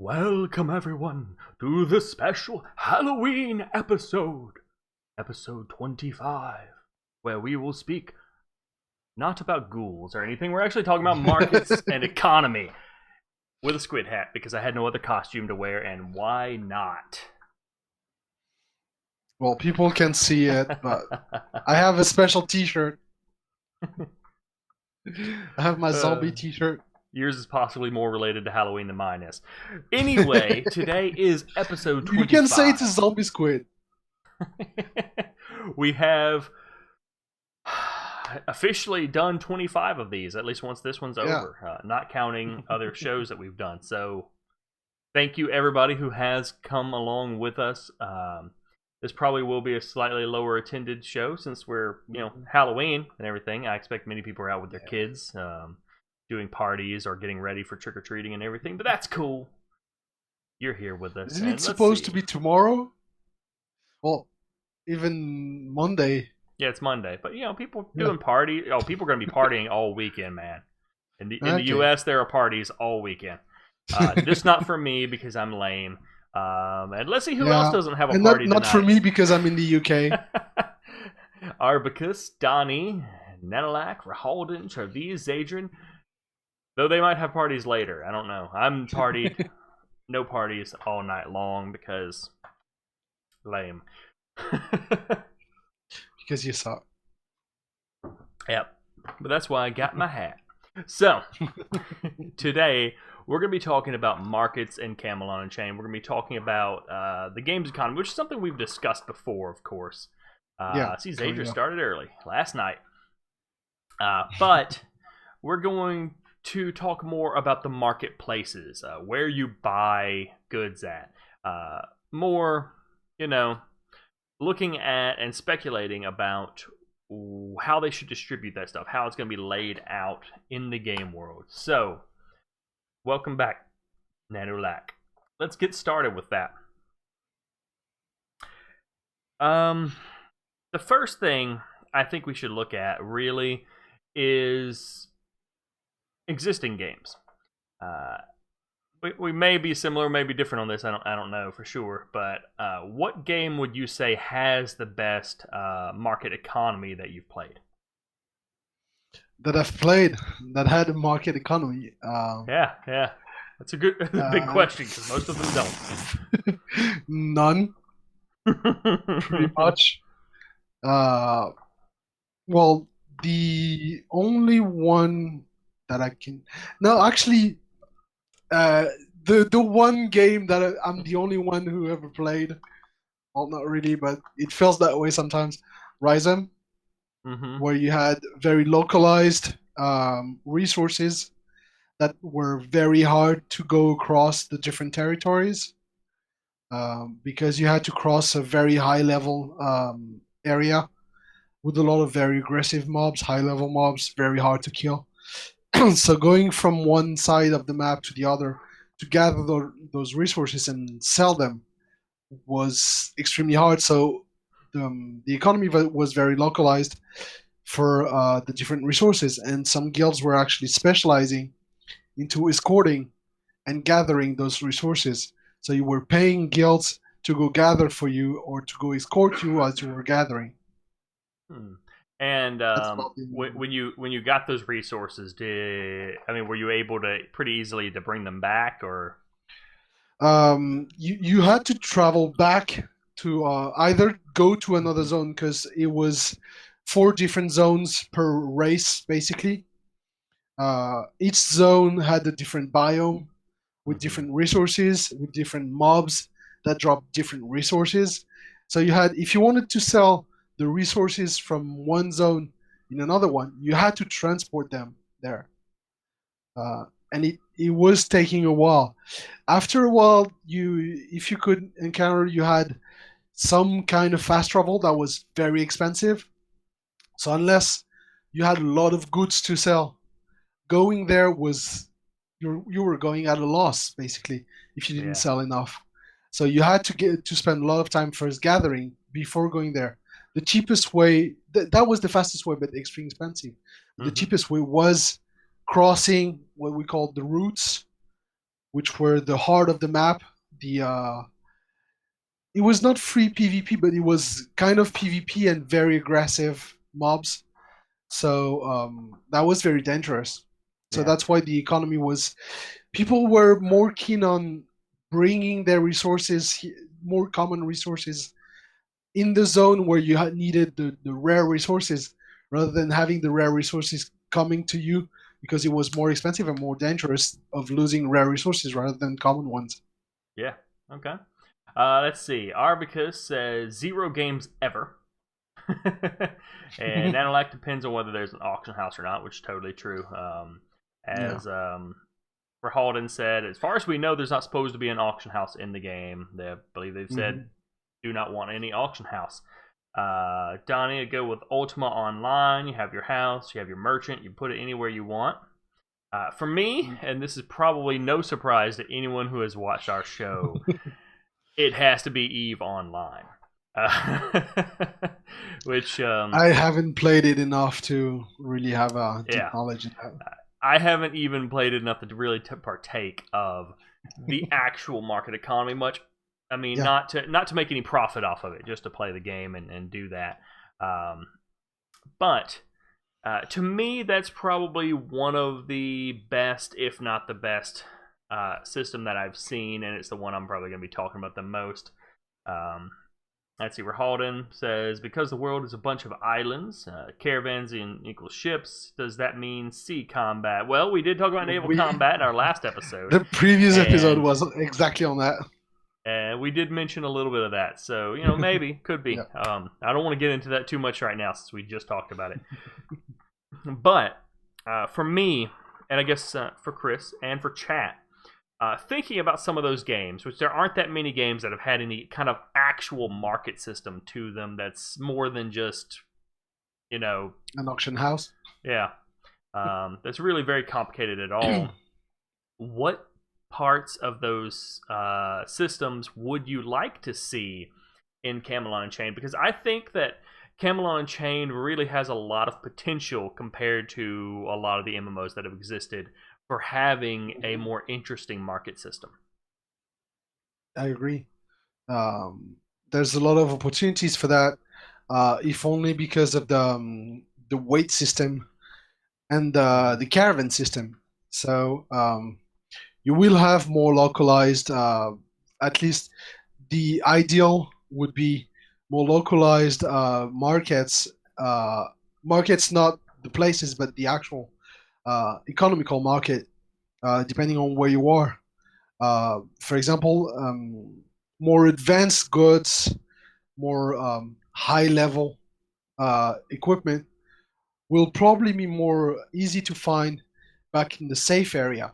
Welcome everyone to the special Halloween episode 25, where we will speak not about ghouls or anything. We're actually talking about markets and economy with a squid hat because I had no other costume to wear, and why not? Well, people can see it, but I have a special t-shirt. I have my zombie t-shirt. Yours is possibly more related to Halloween than mine is. Anyway, today is episode 25. You can say it's a zombie squid. We have officially done 25 of these, at least once this one's over, not counting other shows that we've done. So thank you everybody who has come along with us. This probably will be a slightly lower attended show since we're, Halloween and everything. I expect many people are out with their kids, doing parties or getting ready for trick-or-treating and everything, but that's cool. You're here with us. Isn't it supposed to be tomorrow? Well, even Monday. Yeah, it's Monday, but people doing party. Oh, people are going to be partying all weekend, man. In the U.S., there are parties all weekend. Just not for me because I'm lame. And let's see who else doesn't have a party not tonight. for me because I'm in the UK. Arbicus, Donnie, Netalak, Rahalden, Travis, Zadrian. Though they might have parties later. I don't know. I'm partied. No parties all night long because lame. Because you suck. Yep. But that's why I got my hat. So, today we're going to be talking about markets and Camelot Unchained. We're going to be talking about the games economy, which is something we've discussed before, of course. See, Zadrian started early last night. But we're going to talk more about the marketplaces, where you buy goods at. More, looking at and speculating about how they should distribute that stuff, how it's going to be laid out in the game world. So, welcome back, Nanulak. Let's get started with that. The first thing I think we should look at really is existing games. We may be similar, may be different on this. I don't know for sure. But what game would you say has the best market economy that you've played? That I've played that had a market economy. Yeah. That's a good, big question because most of them don't. None. Pretty much. Well, the only one that I can... No, actually, the one game that I'm the only one who ever played, well, not really, but it feels that way sometimes, Rhizome, where you had very localized resources that were very hard to go across the different territories, because you had to cross a very high-level area with a lot of very aggressive mobs, high-level mobs, very hard to kill. So going from one side of the map to the other to gather those resources and sell them was extremely hard. So the economy was very localized for the different resources, and some guilds were actually specializing into escorting and gathering those resources. So you were paying guilds to go gather for you or to go escort you as you were gathering. And when you got those resources, were you able to pretty easily to bring them back, or? You had to travel back to either go to another zone, because it was 4 different zones per race, basically. Each zone had a different biome with different resources, with different mobs that dropped different resources. So if you wanted to sell the resources from one zone in another one, you had to transport them there. And it was taking a while. After a while, if you could encounter, you had some kind of fast travel that was very expensive. So unless you had a lot of goods to sell, going there was, you were going at a loss, basically, if you didn't sell enough. So you had to spend a lot of time first gathering before going there. The cheapest way, that was the fastest way, but extremely expensive. The cheapest way was crossing what we call the routes, which were the heart of the map. It was not free PvP, but it was kind of PvP and very aggressive mobs. So that was very dangerous. So that's why the economy was. People were more keen on bringing their resources, more common resources, in the zone where you needed the rare resources, rather than having the rare resources coming to you, because it was more expensive and more dangerous of losing rare resources rather than common ones. Yeah. Okay. Let's see. Arbicus says 0 games ever. And Nanolak depends on whether there's an auction house or not, which is totally true. Verhalden said, as far as we know, there's not supposed to be an auction house in the game. I believe they've said do not want any auction house. Donnie, go with Ultima Online. You have your house, you have your merchant, you put it anywhere you want. For me, and this is probably no surprise to anyone who has watched our show, it has to be EVE Online. Which I haven't played it enough to really have a deep knowledge in that. I haven't even played it enough to really partake of the actual market economy much. I mean, not to make any profit off of it, just to play the game and do that. But to me, that's probably one of the best, if not the best, system that I've seen, and it's the one I'm probably going to be talking about the most. Let's see, Halden says, because the world is a bunch of islands, caravans equals ships, does that mean sea combat? Well, we did talk about naval combat in our last episode. The previous episode was exactly on that. And we did mention a little bit of that, so, maybe, could be. I don't want to get into that too much right now since we just talked about it. But, for me, and I guess for Kriss and for chat, thinking about some of those games, which there aren't that many games that have had any kind of actual market system to them that's more than just, an auction house. Yeah. That's really very complicated at all. What parts of those systems would you like to see in Camelot Unchained? Because I think that Camelot Unchained really has a lot of potential compared to a lot of the MMOs that have existed for having a more interesting market system. I agree. There's a lot of opportunities for that, if only because of the weight system and the caravan system. So you will have more localized. At least the ideal would be more localized markets. Markets, not the places, but the actual economical market, depending on where you are. For example, more advanced goods, more high-level equipment will probably be more easy to find back in the safe area.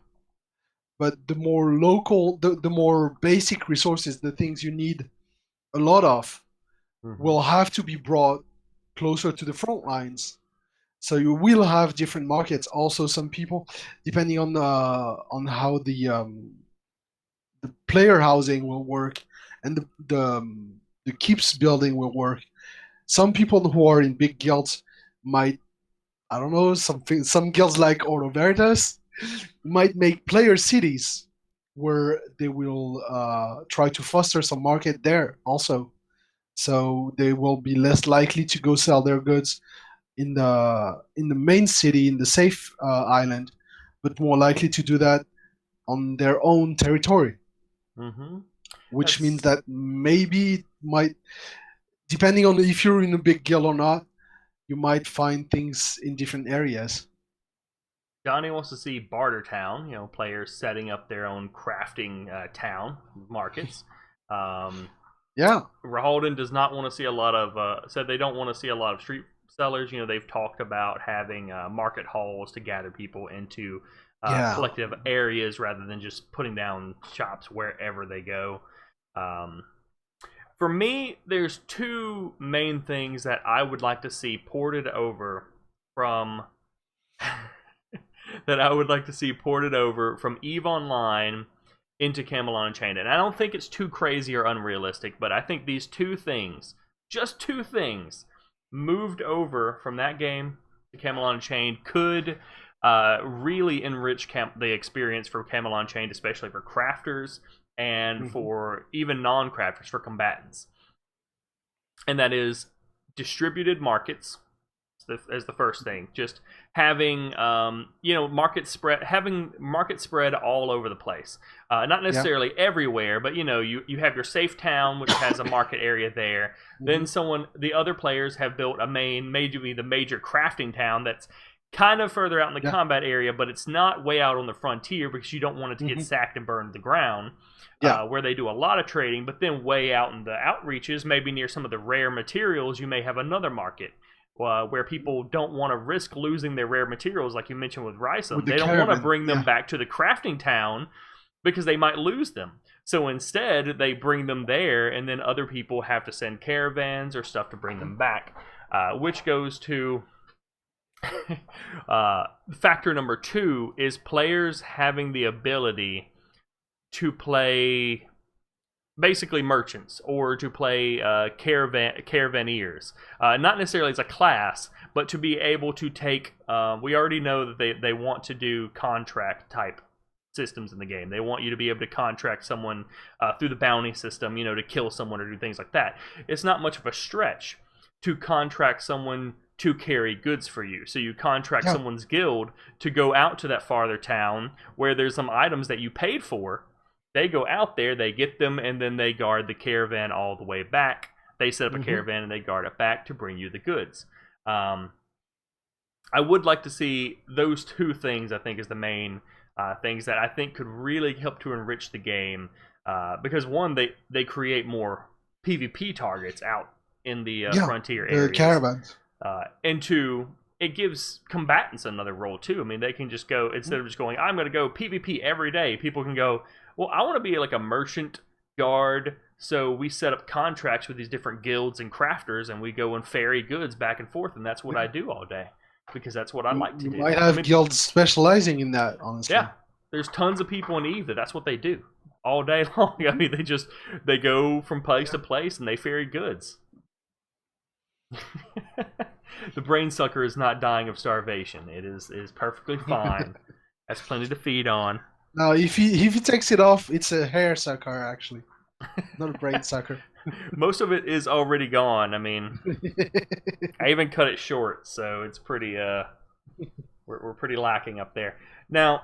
But the more local, the more basic resources, the things you need a lot of, will have to be brought closer to the front lines. So you will have different markets. Also, some people, depending on how the player housing will work and the keeps building will work. Some people who are in big guilds might, I don't know, some guilds like Ordo Veritas might make player cities where they will try to foster some market there also. So they will be less likely to go sell their goods in the main city, in the safe island, but more likely to do that on their own territory. Which means that maybe it might, depending on if you're in a big guild or not, you might find things in different areas. Johnny wants to see Barter Town, players setting up their own crafting town markets. Rahalden does not want to see a lot of, said they don't want to see a lot of street sellers. They've talked about having market halls to gather people into collective areas rather than just putting down shops wherever they go. For me, there's two main things that I would like to see ported over from from EVE Online into Camelot Unchained. And I don't think it's too crazy or unrealistic, but I think these two things, just two things, moved over from that game to Camelot Unchained could really enrich the experience for Camelot Unchained, especially for crafters and for even non-crafters, for combatants. And that is distributed markets as the first thing. Just having market spread all over the place. Not necessarily everywhere, but you have your safe town, which has a market area there. Then the other players have built the major crafting town that's kind of further out in the combat area, but it's not way out on the frontier because you don't want it to get sacked and burned to the ground. Where they do a lot of trading, but then way out in the outreaches, maybe near some of the rare materials, you may have another market where people don't want to risk losing their rare materials, like you mentioned with Rysum. They don't want to bring them back to the crafting town because they might lose them. So instead, they bring them there, and then other people have to send caravans or stuff to bring them back, which goes to factor number 2 is players having the ability to play basically merchants or to play caravaneers. Not necessarily as a class, but to be able to take... we already know that they want to do contract type systems in the game. They want you to be able to contract someone through the bounty system, to kill someone or do things like that. It's not much of a stretch to contract someone to carry goods for you. So you contract someone's guild to go out to that farther town where there's some items that you paid for. They go out there, they get them, and then they guard the caravan all the way back. They set up a caravan and they guard it back to bring you the goods. I would like to see those 2 things, I think, is the main things that I think could really help to enrich the game. Because one, they create more PvP targets out in the frontier areas. Caravans. And 2, it gives combatants another role too. I mean, they can just go, instead of just going, I'm going to go PvP every day, people can go, well, I want to be like a merchant guard, so we set up contracts with these different guilds and crafters, and we go and ferry goods back and forth, and that's what I do all day, because that's what I like to do. You might have guilds specializing in that, honestly. Yeah, there's tons of people in EVE that's what they do all day long. I mean, they go from place to place, and they ferry goods. The brain sucker is not dying of starvation. It is perfectly fine. Has plenty to feed on. No, if he takes it off, it's a hair sucker, actually. Not a brain sucker. Most of it is already gone. I mean, I even cut it short, so it's pretty, we're pretty lacking up there. Now,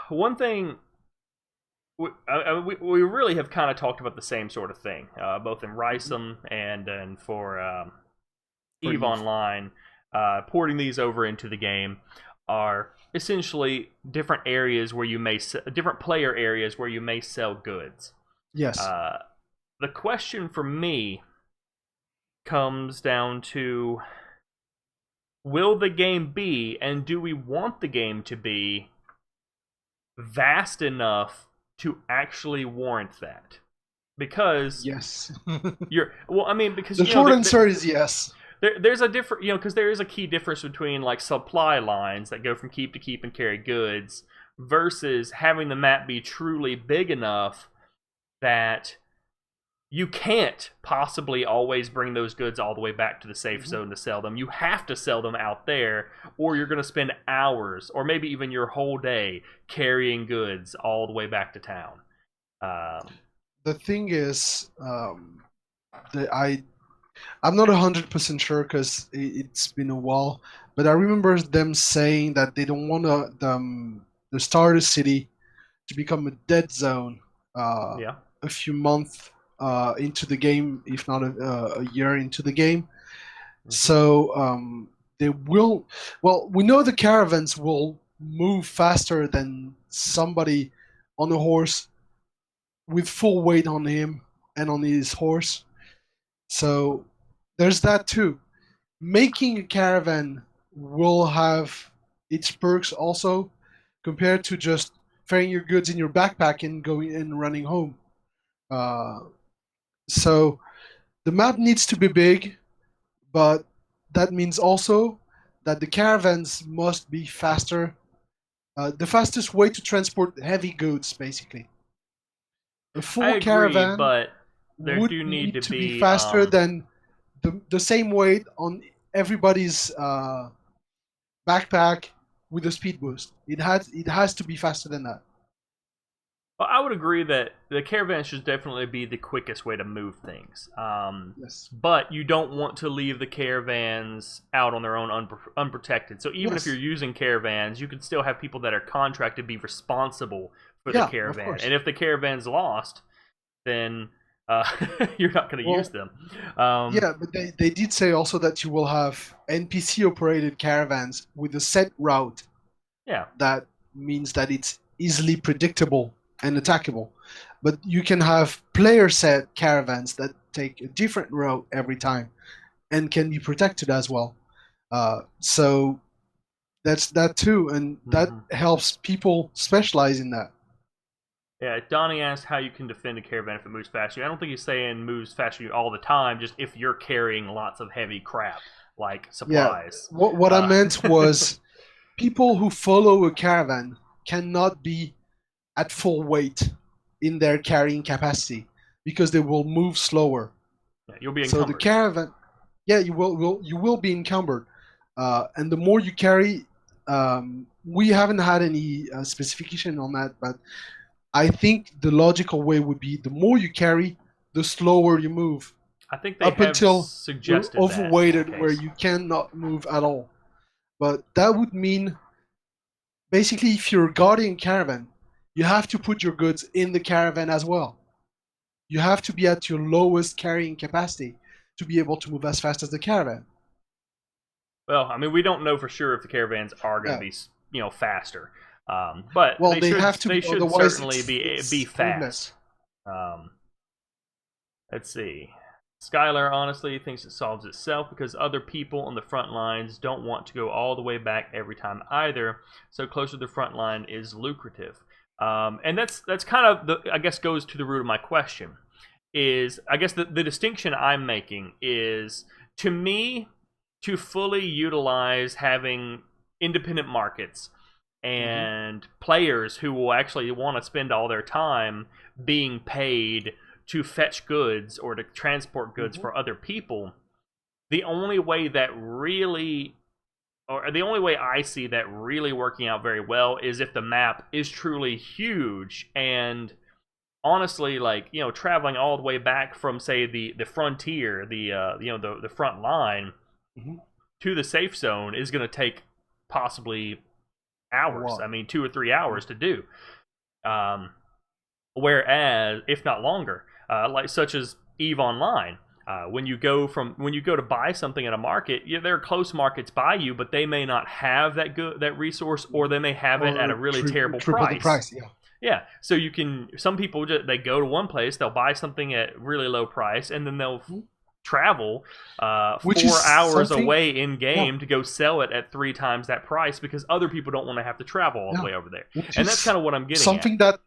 one thing, we really have kind of talked about the same sort of thing, both in Rysum and for EVE Online. Porting these over into the game are essentially different areas where you may different player areas where you may sell goods. Yes. The question for me comes down to, will the game be, and do we want the game to be, vast enough to actually warrant that? Because yes. because the short answer is yes. There's a different, because there is a key difference between like supply lines that go from keep to keep and carry goods versus having the map be truly big enough that you can't possibly always bring those goods all the way back to the safe zone to sell them. You have to sell them out there, or you're going to spend hours or maybe even your whole day carrying goods all the way back to town. The thing is, I'm not 100% sure because it's been a while, but I remember them saying that they don't want the starter city to become a dead zone a few months into the game, if not a year into the game. So they will... Well, we know the caravans will move faster than somebody on a horse with full weight on him and on his horse. So there's that too. Making a caravan will have its perks also, compared to just ferrying your goods in your backpack and going and running home. So the map needs to be big, but that means also that the caravans must be faster. The fastest way to transport heavy goods, basically. A full caravan but there would do need to be faster than the same weight on everybody's backpack with a speed boost. It has to be faster than that. Well, I would agree that the caravan should definitely be the quickest way to move things. Yes. But you don't want to leave the caravans out on their own unprotected. So even if you're using caravans, you can still have people that are contracted to be responsible for the caravan. And if the caravan's lost, then you're not going to use them. Yeah, but they did say also that you will have NPC operated caravans with a set route. Yeah. That means that it's easily predictable and attackable. But you can have player set caravans that take a different route every time and can be protected as well. So that's that too, and that helps people specialize in that. Yeah, Donnie asked how you can defend a caravan if it moves faster. I don't think he's saying moves faster all the time, just if you're carrying lots of heavy crap, like supplies. Yeah, what I meant was people who follow a caravan cannot be at full weight in their carrying capacity because they will move slower. Yeah, you'll be encumbered. So the caravan, you will be encumbered, and the more you carry, we haven't had any specification on that, but I think the logical way would be the more you carry, the slower you move. I think they up have until suggested you're overweighted where you cannot move at all. But that would mean basically if you're guarding a caravan, you have to put your goods in the caravan as well. You have to be at your lowest carrying capacity to be able to move as fast as the caravan. Well, I mean, we don't know for sure if the caravans are going to be, faster. But they have to. They should certainly be fast. Let's see. Skylar honestly thinks it solves itself because other people on the front lines don't want to go all the way back every time either. So closer to the front line is lucrative. And that's kind of I guess goes to the root of my question. Is I guess the distinction I'm making is, to me, to fully utilize having independent markets and players who will actually want to spend all their time being paid to fetch goods or to transport goods for other people, the only way that really, or the only way I see that really working out very well is if the map is truly huge. And honestly, like, traveling all the way back from, say, the frontier, the front line to the safe zone is going to take possibly hours. I mean, 2 or 3 hours to do. Whereas, if not longer, like such as EVE Online, when you go to buy something at a market, there are close markets by you, but they may not have that resource, or they may have it at a really terrible price. The price, yeah. So some people they go to one place, they'll buy something at really low price, and then they'll travel 4 hours away in game to go sell it at 3 times that price because other people don't want to have to travel all the way over there. And that's kind of what I'm getting something that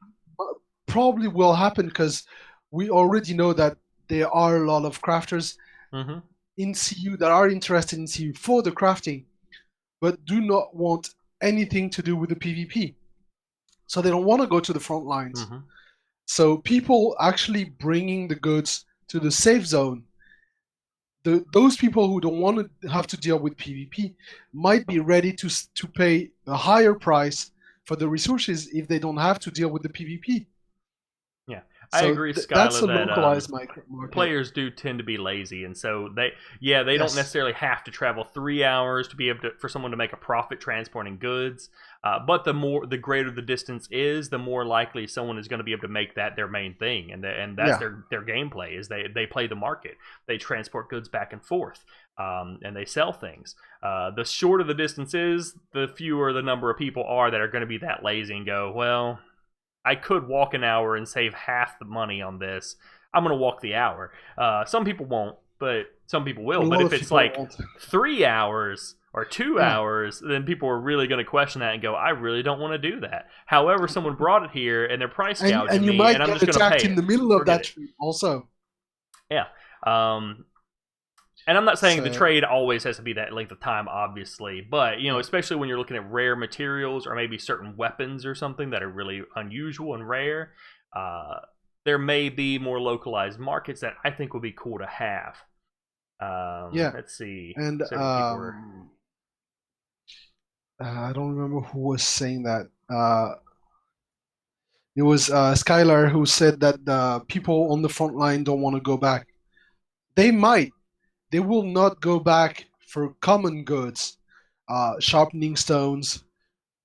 probably will happen because we already know that there are a lot of crafters in CU that are interested in CU for the crafting, but do not want anything to do with the PvP. So they don't want to go to the front lines. So people actually bringing the goods to the safe zone, those people who don't want to have to deal with PvP might be ready to pay a higher price for the resources if they don't have to deal with the PvP. Yeah, I agree, Skylar, that's a localized market. Players do tend to be lazy, and so they don't necessarily have to travel 3 hours to be able for someone to make a profit transporting goods. But the greater the distance is, the more likely someone is going to be able to make that their main thing, and that's their gameplay. Is they play the market, they transport goods back and forth, and they sell things. The shorter the distance is, the fewer the number of people are that are going to be that lazy and go, well, I could walk an hour and save half the money on this. I'm going to walk the hour. Some people won't, but some people will. But if it's like 3 hours or 2 hours, then people are really going to question that and go, I really don't want to do that. However, someone brought it here and they're price gouging me, and I'm just going to pay it. And you might get attacked in the middle of that trade also. Yeah. And I'm not saying the trade always has to be that length of time, obviously, but especially when you're looking at rare materials or maybe certain weapons or something that are really unusual and rare, there may be more localized markets that I think would be cool to have. Let's see. And I don't remember who was saying that. It was Skylar who said that the people on the front line don't want to go back. They might. They will not go back for common goods, sharpening stones,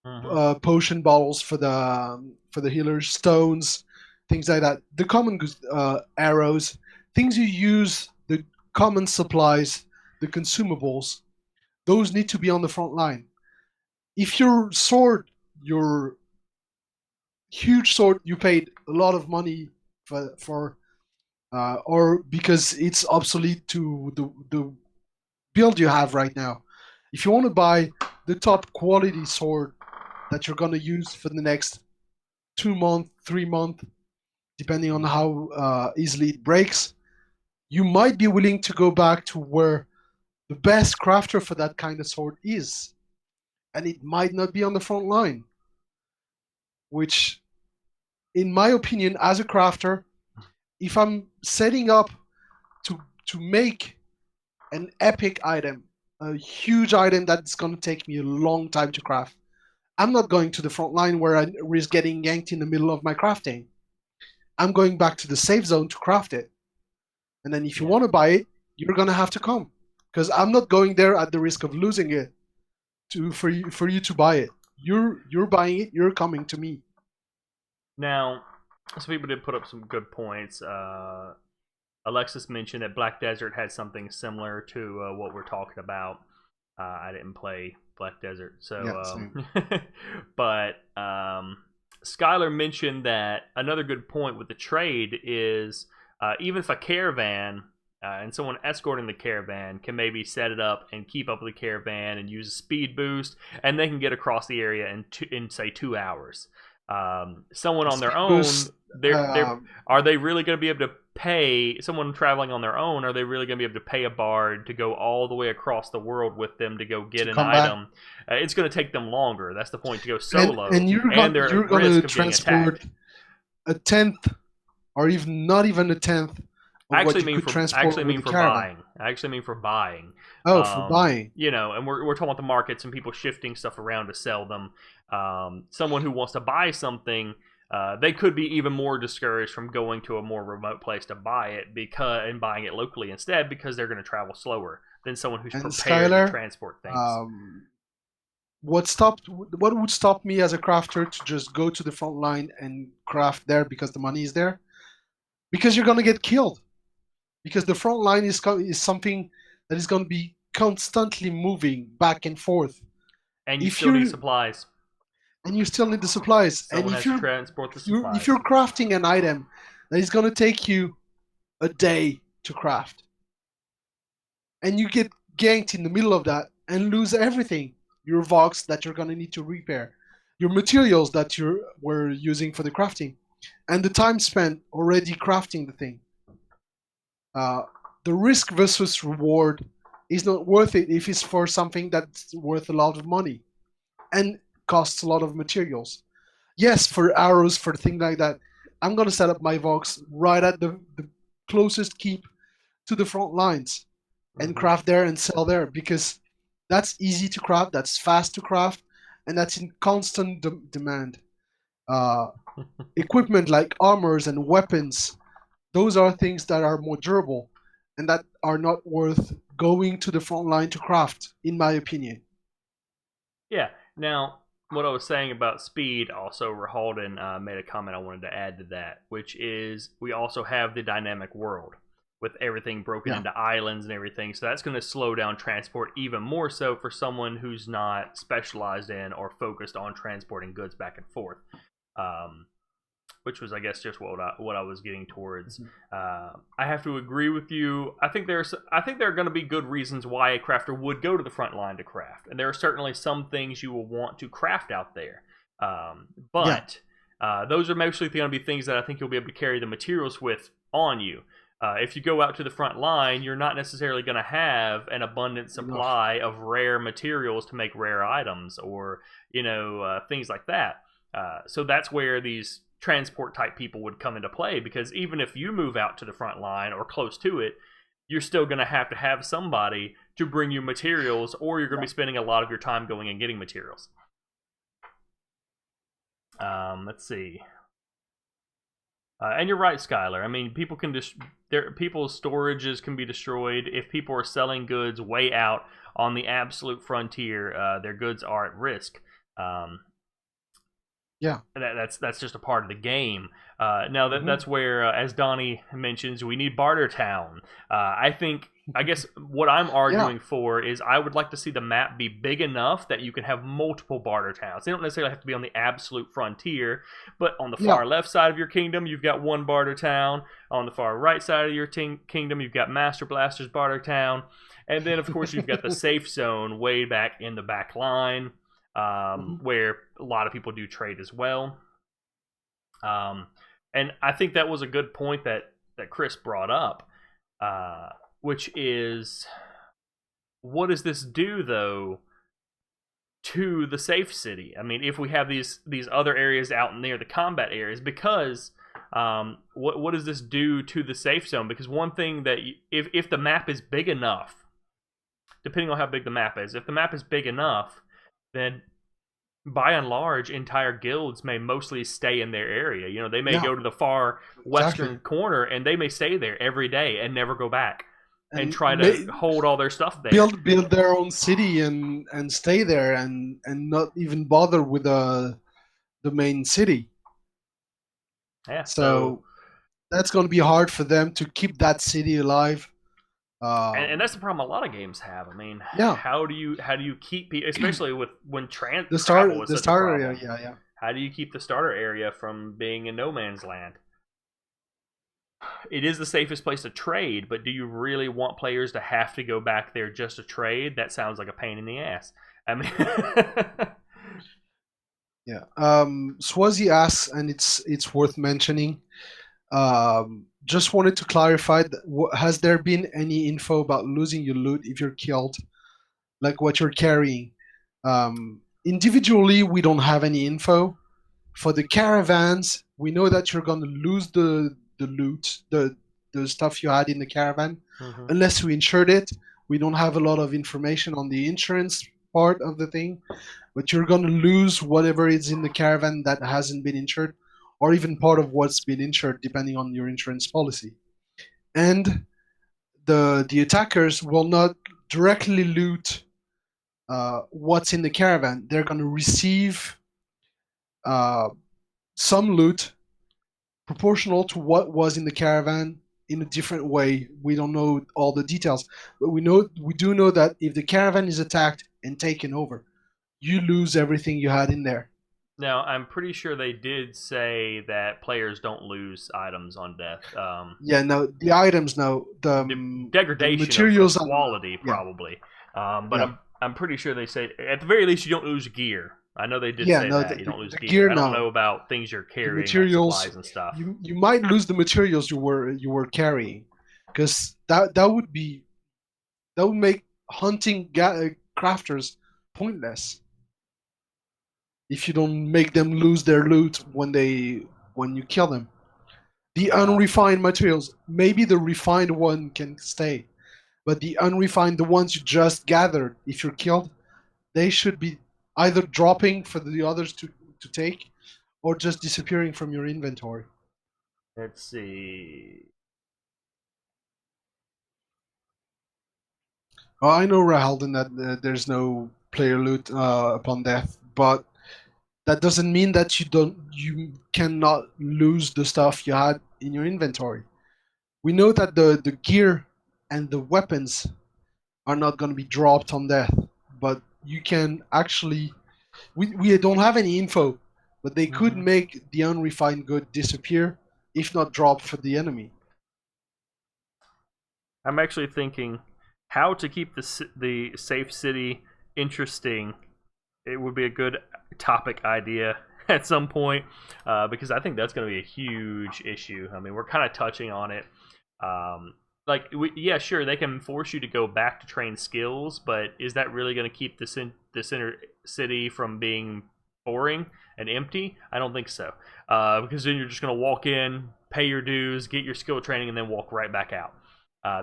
potion bottles for the healers, stones, things like that. The common goods, arrows, things you use, the common supplies, the consumables. Those need to be on the front line. If your sword, your huge sword, you paid a lot of money for or because it's obsolete to the build you have right now. If you want to buy the top quality sword that you're going to use for the next 2 months, 3 months, depending on how easily it breaks, you might be willing to go back to where the best crafter for that kind of sword is. And it might not be on the front line, which, in my opinion, as a crafter, if I'm setting up to make an epic item, a huge item that's going to take me a long time to craft, I'm not going to the front line where I risk getting yanked in the middle of my crafting. I'm going back to the safe zone to craft it. And then if you want to buy it, you're going to have to come, because I'm not going there at the risk of losing it for you to buy it. You're buying it, you're coming to me. Now, some people did put up some good points. Alexis mentioned that Black Desert had something similar to what we're talking about. I didn't play Black Desert, so but Skylar mentioned that another good point with the trade is even if a caravan and someone escorting the caravan can maybe set it up and keep up with the caravan and use a speed boost, and they can get across the area in say 2 hours. Someone on their own, are they really going to be able to pay someone traveling on their own? Are they really going to be able to pay a bard to go all the way across the world with them to go get an item? It's going to take them longer. That's the point, to go solo. And you're going to transport a tenth, or even not even a tenth. I actually mean for buying. Oh, for buying. You know, and we're talking about the markets and people shifting stuff around to sell them. Someone who wants to buy something, they could be even more discouraged from going to a more remote place to buy it and buying it locally instead, because they're going to travel slower than someone who's prepared to transport things. What would stop me as a crafter to just go to the front line and craft there because the money is there? Because you're going to get killed. Because the front line is something that is going to be constantly moving back and forth. And you still need supplies. And you still need the supplies. Someone has to transport the supplies. If you're crafting an item that is going to take you a day to craft, and you get ganked in the middle of that and lose everything, your vox that you're going to need to repair, your materials that you were using for the crafting, and the time spent already crafting the thing, the risk versus reward is not worth it if it's for something that's worth a lot of money and costs a lot of materials. Yes, for arrows, for things like that, I'm going to set up my vox right at the closest keep to the front lines and craft there and sell there, because that's easy to craft, that's fast to craft, and that's in constant demand. Equipment like armors and weapons, those are things that are more durable and that are not worth going to the front line to craft, in my opinion. Yeah. Now, what I was saying about speed, also Rahalden made a comment I wanted to add to that, which is we also have the dynamic world with everything broken into islands and everything. So that's going to slow down transport even more so for someone who's not specialized in or focused on transporting goods back and forth. Which was, I guess, just what I was getting towards. I have to agree with you. I think there are going to be good reasons why a crafter would go to the front line to craft, and there are certainly some things you will want to craft out there. But those are mostly going to be things that I think you'll be able to carry the materials with on you. If you go out to the front line, you're not necessarily going to have an abundant supply of rare materials to make rare items, or things like that. So that's where these transport type people would come into play, because even if you move out to the front line or close to it, you're still going to have somebody to bring you materials, or you're going to be spending a lot of your time going and getting materials. Let's see. And you're right, Skylar. I mean, people can people's storages can be destroyed if people are selling goods way out on the absolute frontier. Their goods are at risk. Yeah, that's just a part of the game. Now that's where, as Donnie mentions, we need Barter Town. I guess what I'm arguing for is I would like to see the map be big enough that you can have multiple barter towns. They don't necessarily have to be on the absolute frontier, but on the far left side of your kingdom, you've got one barter town. On the far right side of your kingdom, you've got Master Blaster's barter town. And then, of course, you've got the safe zone way back in the back line, where a lot of people do trade as well. And I think that was a good point that Kriss brought up. Which is, what does this do, though, to the safe city? I mean, if we have these other areas out near the combat areas, because what does this do to the safe zone? Because one thing that, if the map is big enough, depending on how big the map is, if the map is big enough, then by and large, entire guilds may mostly stay in their area. You know, they may go to the far western corner, and they may stay there every day and never go back. And try to hold all their stuff there. Build their own city and stay there and not even bother with the main city. Yeah. So that's going to be hard for them to keep that city alive. And that's the problem a lot of games have. I mean, how do you keep people, especially when travel is such a problem. area, How do you keep the starter area from being in no man's land? It is the safest place to trade, but do you really want players to have to go back there just to trade? That sounds like a pain in the ass. I mean, Swazi asks, and it's worth mentioning. Just wanted to clarify: has there been any info about losing your loot if you're killed, like what you're carrying? Individually, we don't have any info. For the caravans, we know that you're going to lose the loot, the stuff you had in the caravan, unless we insured it. We don't have a lot of information on the insurance part of the thing, but you're going to lose whatever is in the caravan that hasn't been insured, or even part of what's been insured, depending on your insurance policy. And the attackers will not directly loot what's in the caravan. They're going to receive some loot proportional to what was in the caravan in a different way. We don't know all the details, but we do know that if the caravan is attacked and taken over, you lose everything you had in there. Now, I'm pretty sure they did say that players don't lose items on death. The items, no. The degradation the materials of quality, probably. But I'm pretty sure they say, at the very least, you don't lose gear. I know they did say that. You don't lose gear. I don't know about things you're carrying, materials, like supplies and stuff. You might lose the materials you were carrying, because that would make hunting crafters pointless if you don't make them lose their loot when you kill them. The unrefined materials, maybe the refined one can stay, but the unrefined, the ones you just gathered, if you're killed, they should be either dropping for the others to take, or just disappearing from your inventory. Let's see. I know, Rahalden, that there's no player loot upon death, but that doesn't mean that you cannot lose the stuff you had in your inventory. We know that the gear and the weapons are not going to be dropped on death, but you can actually, we don't have any info, but they could make the unrefined good disappear, if not drop for the enemy. I'm actually thinking how to keep the safe city interesting. It would be a good topic idea at some point, because I think that's going to be a huge issue. I mean, we're kind of touching on it. Sure, they can force you to go back to train skills, but is that really going to keep the center city from being boring and empty? I don't think so, because then you're just going to walk in, pay your dues, get your skill training, and then walk right back out.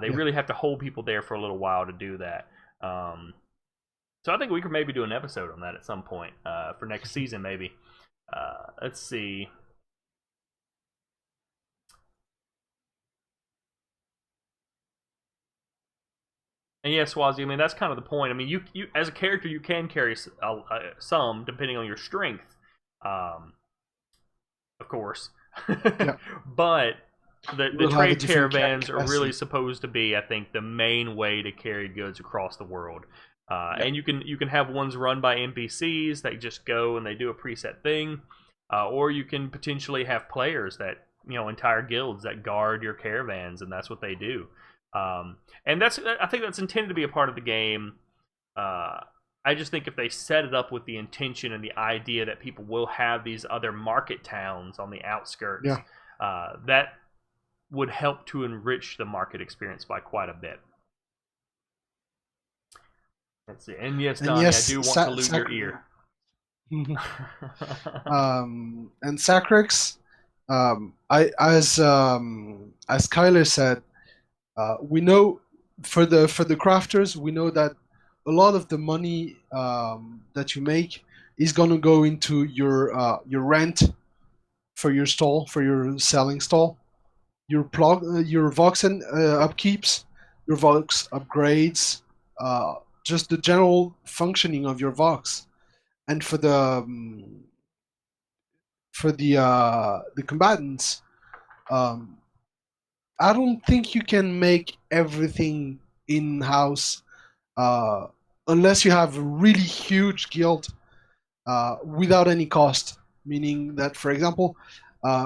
They really have to hold people there for a little while to do that. So I think we could maybe do an episode on that at some point for next season, maybe. Let's see. And yeah, Swazi, I mean, that's kind of the point. I mean, you as a character, you can carry some, depending on your strength, of course. Yeah. But the We'll have a trade different caravans are really capacity. supposed to be, I think, the main way to carry goods across the world. Yeah. And you can have ones run by NPCs that just go and they do a preset thing, or you can potentially have players that, you know, entire guilds that guard your caravans, and that's what they do. And I think that's intended to be a part of the game. I just think if they set it up with the intention and the idea that people will have these other market towns on the outskirts, Yeah. that would help to enrich the market experience by quite a bit. Let's see. And yes, Donnie, I do want to lose your ear. And Sacrex, I as Kyler said, we know for the crafters, we know that a lot of the money that you make is gonna go into your rent for your stall, for your selling stall, your Voxen upkeeps, your Vox upgrades, just the general functioning of your Vox, and for the combatants. Um, I don't think you can make everything in house unless you have a really huge guild without any cost. Meaning that, for example,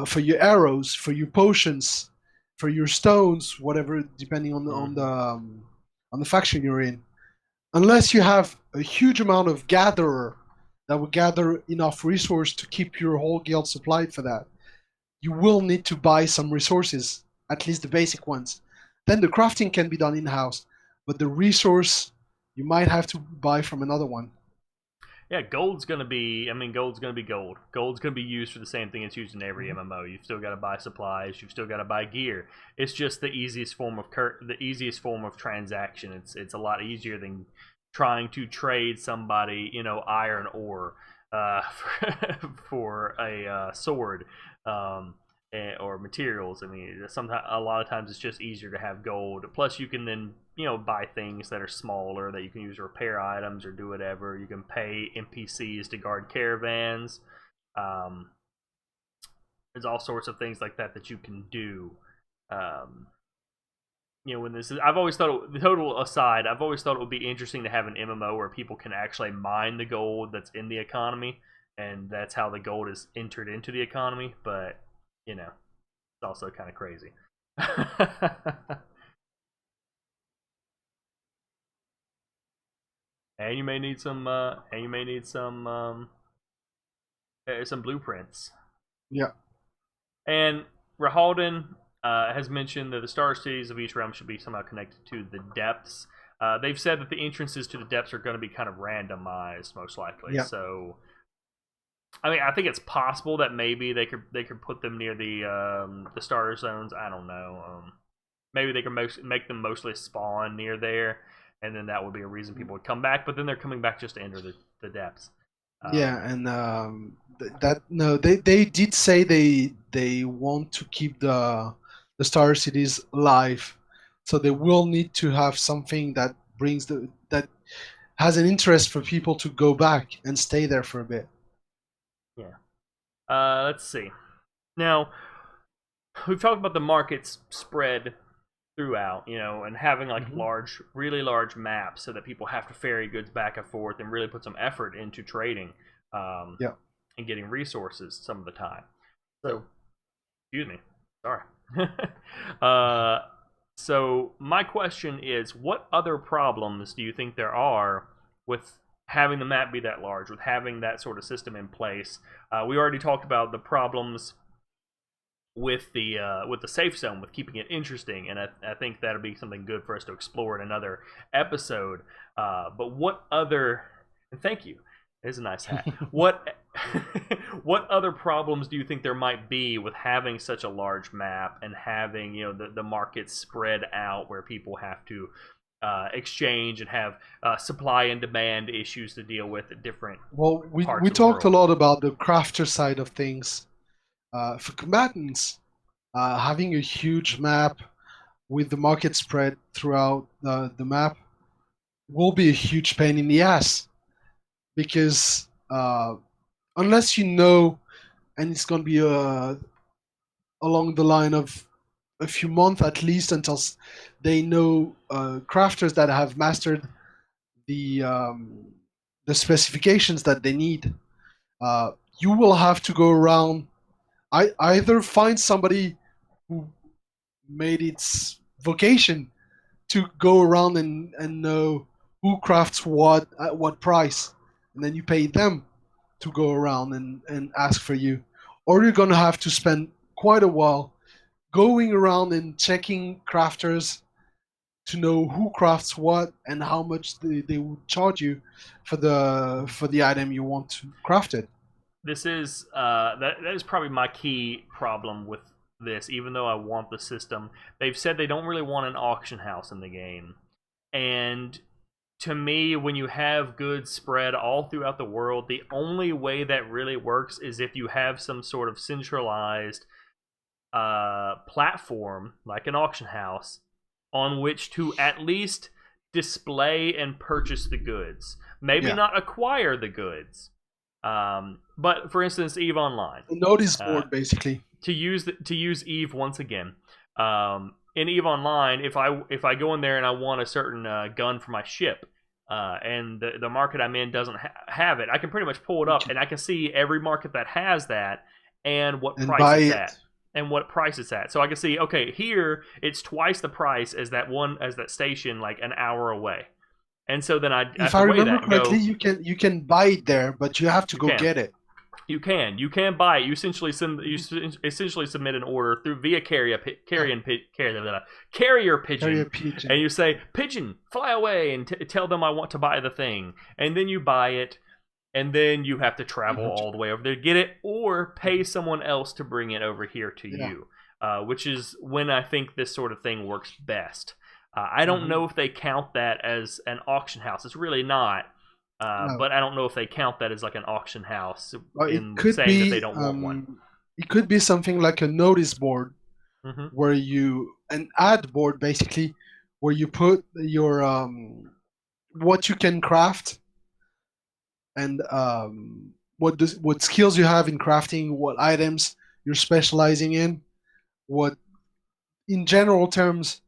for your arrows, for your potions, for your stones, whatever, depending on the faction you're in, unless you have a huge amount of gatherer that will gather enough resource to keep your whole guild supplied for that, you will need to buy some resources, at least the basic ones. Then the crafting can be done in-house, but the resource you might have to buy from another one. Yeah, gold's gonna be. I mean, gold's gonna be gold. Gold's gonna be used for the same thing it's used in every MMO. You've still got to buy supplies. You've still got to buy gear. It's just the easiest form of transaction. It's a lot easier than trying to trade somebody, you know, iron ore for a sword. Or materials. I mean, sometimes a lot of times it's just easier to have gold. Plus, you can then, you know, buy things that are smaller that you can use to repair items or do whatever. You can pay NPCs to guard caravans. There's all sorts of things like that that you can do. You know, when this is, I've always thought, total aside, I've always thought it would be interesting to have an MMO where people can actually mine the gold that's in the economy, and that's how the gold is entered into the economy. But you know, it's also kind of crazy. And you may need some. Some blueprints. Yeah. And Rahalden has mentioned that the star cities of each realm should be somehow connected to the depths. They've said that the entrances to the depths are going to be kind of randomized, most likely. Yeah. So, I mean, I think it's possible that maybe they could put them near the starter zones. I don't know. Maybe they can make them mostly spawn near there, and then that would be a reason people would come back. But then they're coming back just to enter the depths. Yeah, and they did say they want to keep the starter cities alive, so they will need to have something that that has an interest for people to go back and stay there for a bit. Yeah. Let's see. Now, we've talked about the markets spread throughout, you know, and having like really large maps so that people have to ferry goods back and forth and really put some effort into trading and getting resources some of the time. So, excuse me. Sorry. So my question is, what other problems do you think there are with having the map be that large, with having that sort of system in place? We already talked about the problems with the safe zone, with keeping it interesting, and I think that'll be something good for us to explore in another episode. But what other? And thank you. It's a nice hat. What other problems do you think there might be with having such a large map and having, you know, the markets spread out where people have to exchange and have supply and demand issues to deal with at different Well, we parts of the talked a world. lot about the crafter side of things. For combatants, having a huge map with the market spread throughout the map will be a huge pain in the ass because unless you know, and it's going to be along the line of a few months at least until they know crafters that have mastered the um, the specifications that they need. You will have to go around. Either find somebody who made its vocation to go around and know who crafts what at what price, and then you pay them to go around and ask for you, or you're gonna have to spend quite a while going around and checking crafters to know who crafts what and how much they would charge you for the item you want to craft it. This is that is probably my key problem with this. Even though I want the system, they've said they don't really want an auction house in the game, and to me, when you have goods spread all throughout the world, the only way that really works is if you have some sort of centralized platform like an auction house on which to at least display and purchase the goods. Maybe not acquire the goods. But for instance, Eve Online. The notice board, basically. To use Eve once again. In Eve Online, if I go in there and I want a certain gun for my ship, and the market I'm in doesn't have it, I can pretty much pull it up and I can see every market that has that and what price it's at. And what price it's at. So I can see, okay, here it's twice the price as that station like an hour away. And so then if I remember correctly, you can buy it there, but you have to go get it. You can buy it. You essentially submit an order via carrier pigeon, and you say, "Pigeon, fly away," and tell them I want to buy the thing, and then you buy it, and then you have to travel all the way over there to get it, or pay someone else to bring it over here to you, which is when I think this sort of thing works best. I don't know if they count that as an auction house. It's really not. No. But I don't know if they count that as like an auction house in saying that they don't want one. It could be something like a notice board, where an ad board basically, where you put your what you can craft and what skills you have in crafting, what items you're specializing in, what in general terms,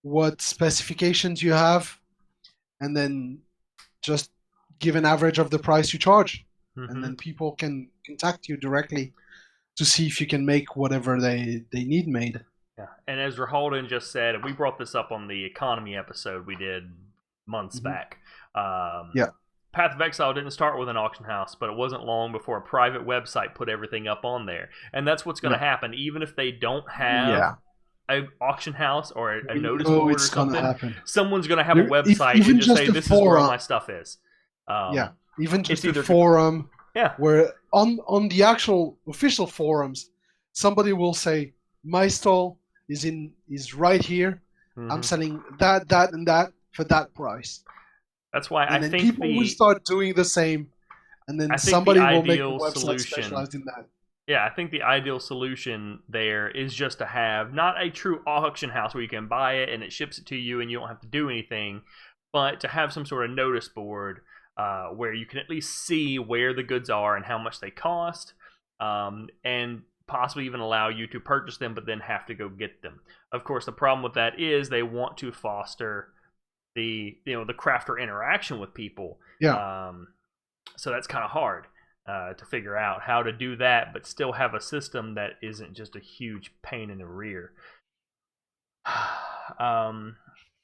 what specifications you have, and then just give an average of the price you charge, and then people can contact you directly to see if you can make whatever they need made. Yeah, and as Rahalden just said, we brought this up on the economy episode we did months back. Path of Exile didn't start with an auction house, but it wasn't long before a private website put everything up on there, and that's what's going to happen. Even if they don't have an auction house or a notice board or something, someone's going to have a website and just say, "This is where all my stuff is." Even just a forum, where on the actual official forums, somebody will say, "My stall is right here. I'm selling that, and that for that price." That's why I think people will start doing the same, and then somebody will make a website specialized in that. Yeah, I think the ideal solution there is just to have not a true auction house where you can buy it and it ships it to you and you don't have to do anything, but to have some sort of notice board where you can at least see where the goods are and how much they cost, and possibly even allow you to purchase them but then have to go get them. Of course, the problem with that is they want to foster the crafter interaction with people. So that's kind of hard to figure out how to do that, but still have a system that isn't just a huge pain in the rear.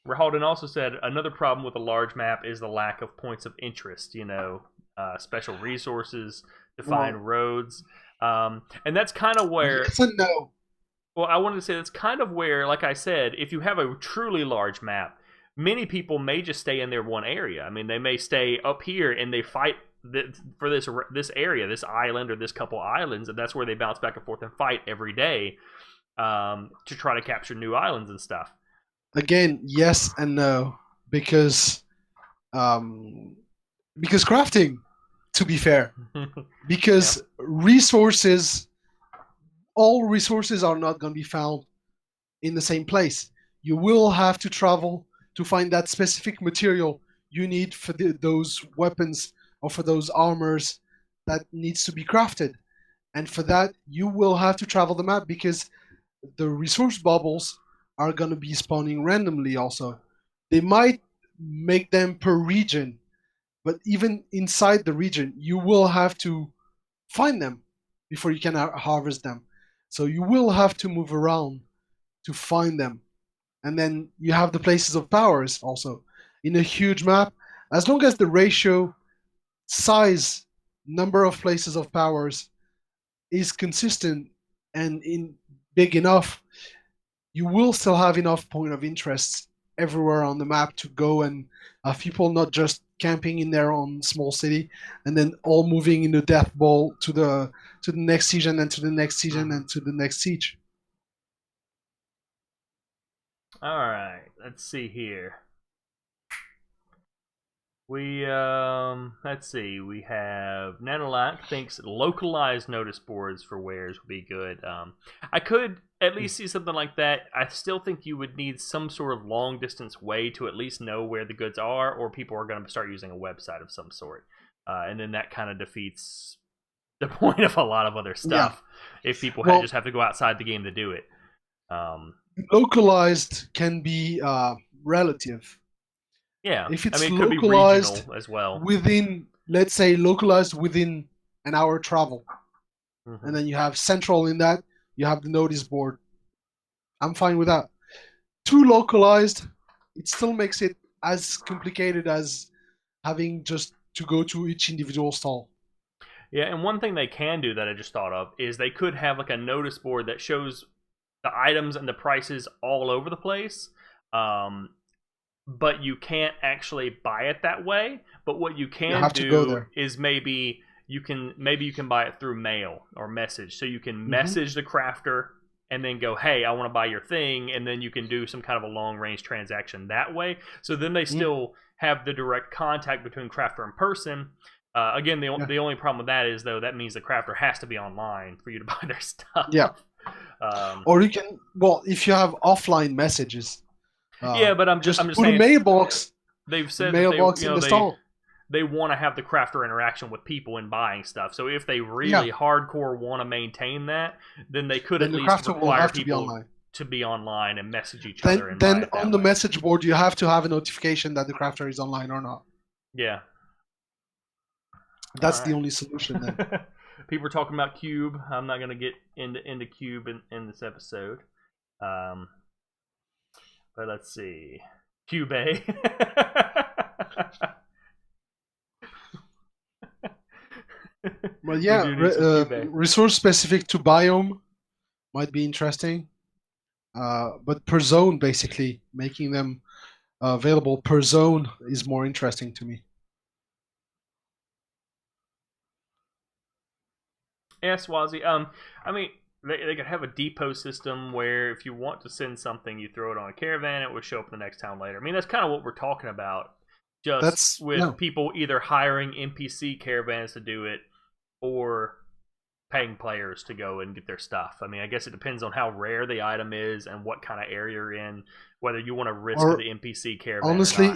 Rahalden also said another problem with a large map is the lack of points of interest. Special resources, defined roads, and that's kind of where. Well, I wanted to say that's kind of where, like I said, if you have a truly large map, many people may just stay in their one area. I mean, they may stay up here and they fight for this area, this island or this couple islands, and that's where they bounce back and forth and fight every day to try to capture new islands and stuff. Again, yes and no, because um, because crafting, to be fair, because resources, all resources are not going to be found in the same place. You will have to travel to find that specific material you need for those weapons or for those armors that needs to be crafted. And for that, you will have to travel the map because the resource bubbles are going to be spawning randomly also. They might make them per region, but even inside the region, you will have to find them before you can harvest them. So you will have to move around to find them. And then you have the places of powers also. In a huge map, as long as the ratio, size, number of places of powers is consistent and in big enough, you will still have enough point of interest everywhere on the map to go and have people not just camping in their own small city and then all moving in a death ball to the next season and to the next season and to the next siege. All right, let's see here. Let's see. We have Nanolac thinks localized notice boards for wares would be good. I could at least see something like that. I still think you would need some sort of long distance way to at least know where the goods are, or people are going to start using a website of some sort, and then that kind of defeats the point of a lot of other stuff. Yeah. If people just have to go outside the game to do it. Localized can be relative. Yeah, if it's it localized could be regional as well. Within, let's say, localized within an hour travel, and then you have central in that, you have the notice board. I'm fine with that. Too localized, it still makes it as complicated as having just to go to each individual stall. Yeah, and one thing they can do that I just thought of is they could have like a notice board that shows the items and the prices all over the place. But you can't actually buy it that way. But what you can do is maybe you can buy it through mail or message. So you can message the crafter and then go, hey, I want to buy your thing, and then you can do some kind of a long range transaction that way. So then they still have the direct contact between crafter and person. Again, the only problem with that is though that means the crafter has to be online for you to buy their stuff. Yeah. Or you can, if you have offline messages. But I'm just put saying. A mailbox. They've said mailbox in the stall. They want to have the crafter interaction with people in buying stuff. So if they really hardcore want to maintain that, then they could at least require people to be online and message each other. And then on the message board, you have to have a notification that the crafter is online or not. Yeah. That's the only solution then. People are talking about Cube. I'm not going to get into Cube in this episode. But let's see. Cube. Well, yeah, resource specific to biome might be interesting. But per zone, basically, making them available per zone is more interesting to me. Yeah, Swazi. I mean, they could have a depot system where if you want to send something, you throw it on a caravan, it would show up in the next town later. I mean, that's kind of what we're talking about. Just with people either hiring MPC caravans to do it or paying players to go and get their stuff. I mean, I guess it depends on how rare the item is and what kind of area you're in, whether you want to risk the NPC caravan. Honestly,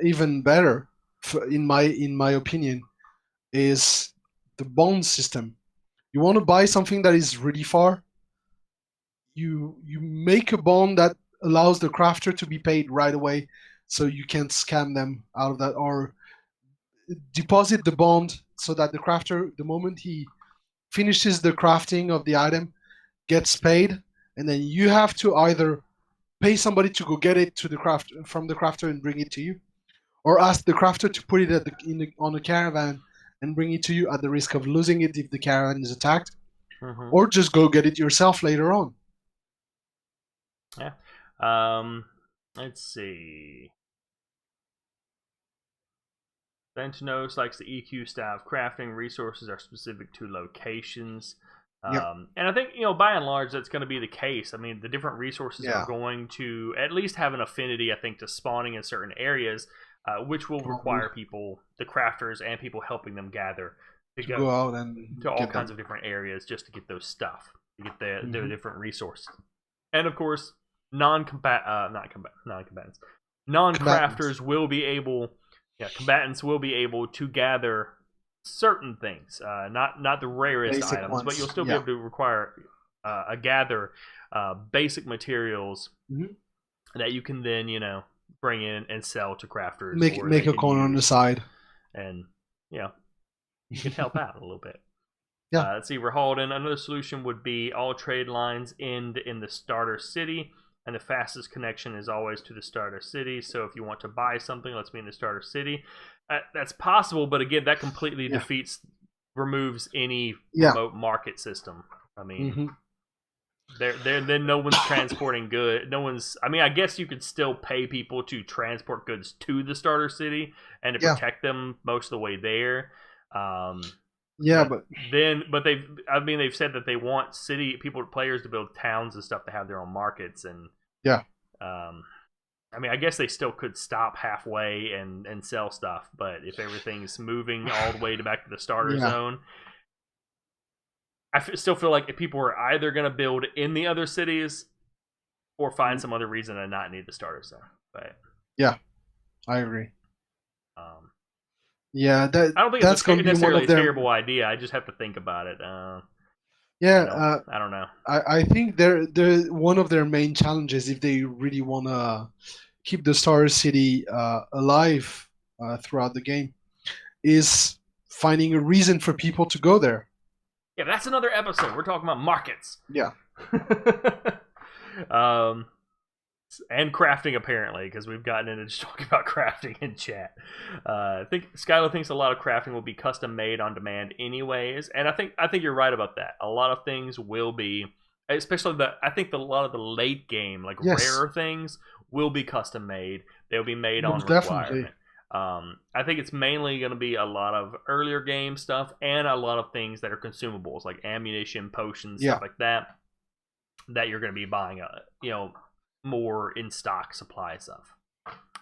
even better, in my opinion, is the bond system. You want to buy something that is really far, you make a bond that allows the crafter to be paid right away, so you can't scam them out of that, or deposit the bond so that the crafter, the moment he finishes the crafting of the item, gets paid, and then you have to either pay somebody to go get it from the crafter and bring it to you, or ask the crafter to put it on a caravan and bring it to you at the risk of losing it if the caravan is attacked, or just go get it yourself later on. Yeah. Let's see. Ventinos likes the EQ style of crafting. Resources are specific to locations. And I think, by and large, that's going to be the case. I mean, the different resources are going to at least have an affinity, I think, to spawning in certain areas, which will require people, the crafters, and people helping them gather to go out and to all kinds of different areas just to get those stuff, to get the different resources. And of course, non-crafters will be able, combatants will be able to gather certain things, not the rarest basic items, ones. But you'll still be able to gather basic materials that you can then, bring in and sell to crafters. Make a corner on the side. And, you can help out a little bit. Let's see, Rahalden. Another solution would be all trade lines end in the starter city, and the fastest connection is always to the starter city. So if you want to buy something, let's be in the starter city. That's possible, but again, that completely removes any remote market system. I mean, then no one's transporting goods. No one's. I mean, I guess you could still pay people to transport goods to the starter city and to protect them most of the way there. But they've said that they want players to build towns and stuff to have their own markets, and I mean, I guess they still could stop halfway and sell stuff, but if everything's moving all the way back to the starter zone, I still feel like if people are either going to build in the other cities or find some other reason to not need the starter zone. But I agree. I don't think it's necessarily a terrible idea. I just have to think about it. I don't know. I think they're one of their main challenges, if they really want to keep the Star City alive throughout the game, is finding a reason for people to go there. Yeah, that's another episode. We're talking about markets. Yeah. And crafting, apparently, because we've gotten into just talking about crafting in chat. I think Skylar thinks a lot of crafting will be custom made on demand anyways, and I think you're right about that. A lot of things will be, especially a lot of the late game, like rarer things, will be custom made. They'll be made on requirement. I think it's mainly going to be a lot of earlier game stuff and a lot of things that are consumables, like ammunition, potions, stuff like that you're going to be buying, more in stock supply stuff.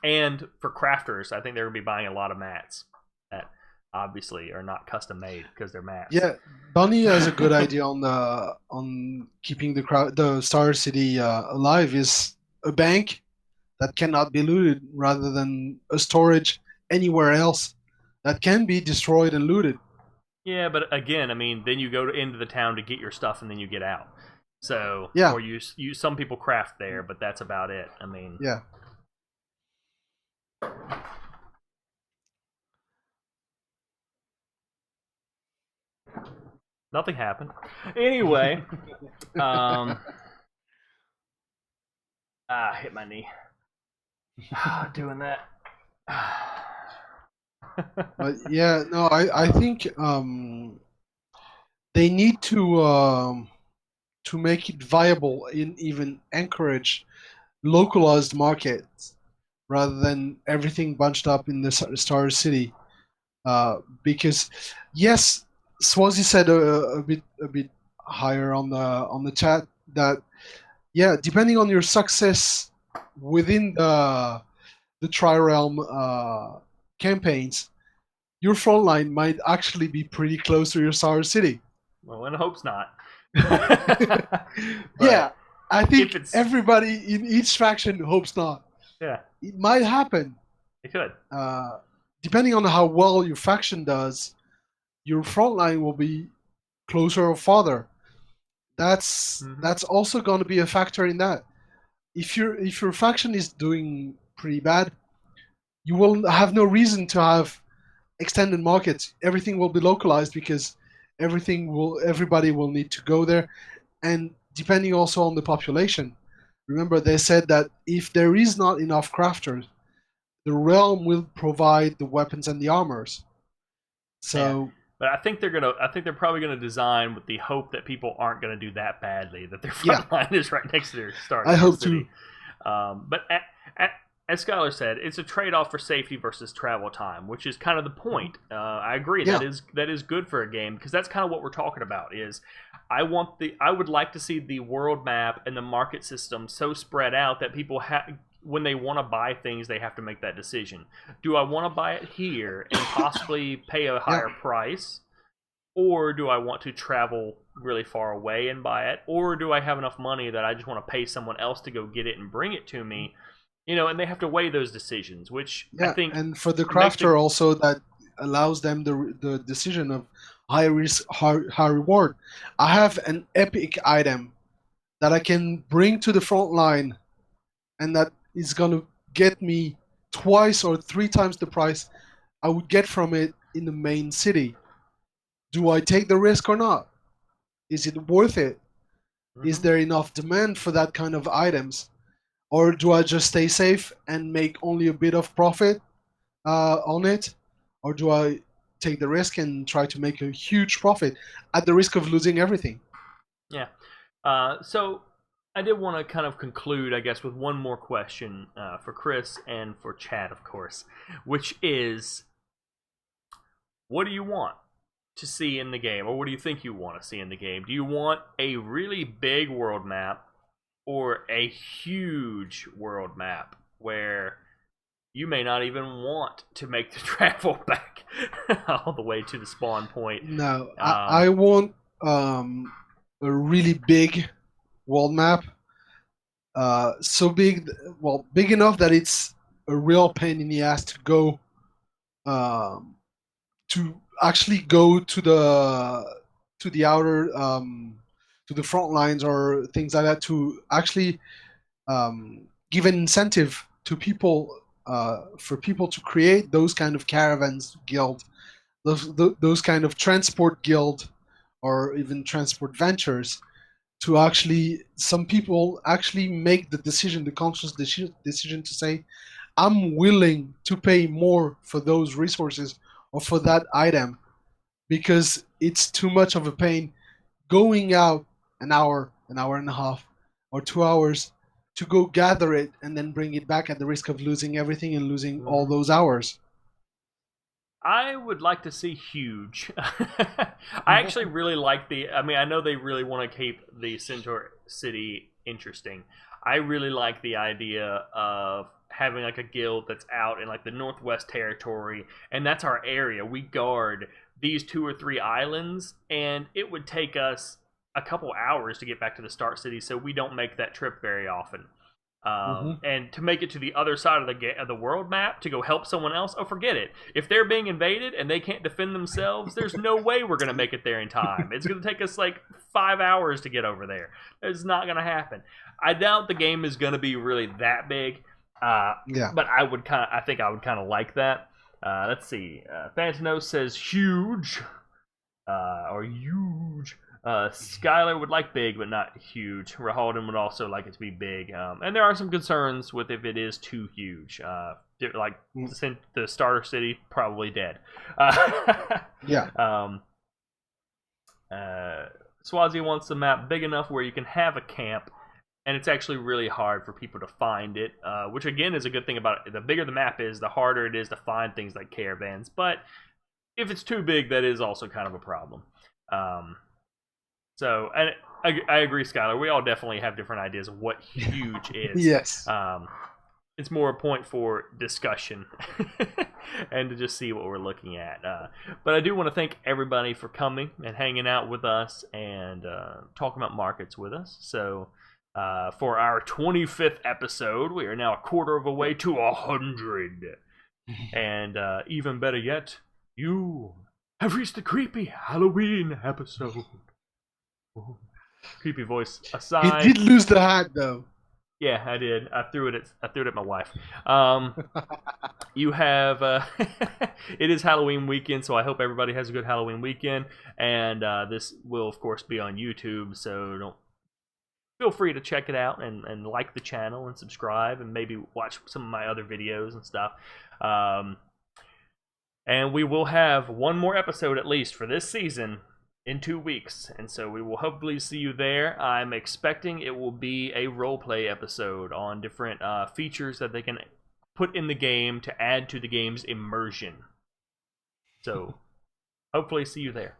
And for crafters, I think they're going to be buying a lot of mats that obviously are not custom made because they're mats. Yeah, Bunny has a good idea on keeping the Star City alive. Is a bank that cannot be looted rather than a storage anywhere else that can be destroyed and looted. Yeah, but again, I mean, then you go into the town to get your stuff and then you get out. So, or you some people craft there, but that's about it. I mean, nothing happened. Anyway, hit my knee. Doing that. But I think they need to make it viable and even encourage localized markets rather than everything bunched up in the Star City. Because yes, Swazi said a bit higher on the chat that depending on your success within the Tri-Realm campaigns, your front line might actually be pretty close to your Star City. Well, in hopes not. I think everybody in each faction hopes not. Yeah, it might happen. It could. Depending on how well your faction does, your front line will be closer or farther. That's also going to be a factor in that. If your faction is doing pretty bad, you will have no reason to have extended markets. Everything will be localized because everybody will need to go there, and depending also on the population. Remember, they said that if there is not enough crafters, the realm will provide the weapons and the armors. So, but I think they're probably gonna design with the hope that people aren't gonna do that badly. That their front line is right next to their start. I hope too. But as Skylar said, it's a trade-off for safety versus travel time, which is kind of the point. I agree. That is good for a game, because that's kind of what we're talking about. Is I would like to see the world map and the market system so spread out that people when they want to buy things, they have to make that decision. Do I want to buy it here and possibly pay a higher price? Or do I want to travel really far away and buy it? Or do I have enough money that I just want to pay someone else to go get it and bring it to me? And they have to weigh those decisions, which I think... and for the crafter also, that allows them the decision of high risk, high reward. I have an epic item that I can bring to the front line, and that is going to get me twice or 3 times the price I would get from it in the main city. Do I take the risk or not? Is it worth it? Mm-hmm. Is there enough demand for that kind of items? Or do I just stay safe and make only a bit of profit on it? Or do I take the risk and try to make a huge profit at the risk of losing everything? Yeah. So I did want to kind of conclude, I guess, with one more question for Kriss and for Chad, of course, which is, what do you want to see in the game, or what do you think you want to see in the game? Do you want a really big world map or a huge world map where you may not even want to make the travel back all the way to the spawn point? No, I want a really big world map, so big enough that it's a real pain in the ass to go to actually go to the outer to the front lines or things like that, to actually give an incentive to people, for people to create those kind of caravans guild, those kind of transport guild, or even transport ventures, to actually, some people actually make the conscious decision to say, I'm willing to pay more for those resources or for that item, because it's too much of a pain going out an hour and a half, or 2 hours to go gather it and then bring it back at the risk of losing everything and losing all those hours. I would like to see huge. I actually really like I know they really want to keep the Centaur City interesting. I really like the idea of having like a guild that's out in like the Northwest Territory, and that's our area. We guard these 2 or 3 islands, and it would take us a couple hours to get back to the Start City, so we don't make that trip very often. And to make it to the other side of the world map to go help someone else, oh, forget it. If they're being invaded and they can't defend themselves, there's no way we're going to make it there in time. It's going to take us like 5 hours to get over there. It's not going to happen. I doubt the game is going to be really that big. But I think I would kind of like that. Let's see. Fantanos says huge, or huge. Skylar would like big, but not huge. Rahalden would also like it to be big. And there are some concerns with if it is too huge. Like the starter city, probably dead. Swazi wants the map big enough where you can have a camp, and it's actually really hard for people to find it, which again is a good thing about it. The bigger the map is, the harder it is to find things like caravans. But if it's too big, that is also kind of a problem. So, and I agree, Skylar. We all definitely have different ideas of what huge is. Yes. It's more a point for discussion and to just see what we're looking at. But I do want to thank everybody for coming and hanging out with us and talking about markets with us. So, for our 25th episode, we are now a quarter of a way to 100. And even better yet, you have reached the creepy Halloween episode. Ooh. Creepy voice aside. He did lose the hat, though. Yeah, I did. I threw it at my wife. You have it is Halloween weekend, so I hope everybody has a good Halloween weekend. And this will, of course, be on YouTube, so feel free to check it out and like the channel and subscribe and maybe watch some of my other videos and stuff. And we will have one more episode at least for this season in 2 weeks, and so we will hopefully see you there. I'm expecting it will be a roleplay episode on different features that they can put in the game to add to the game's immersion. So hopefully see you there.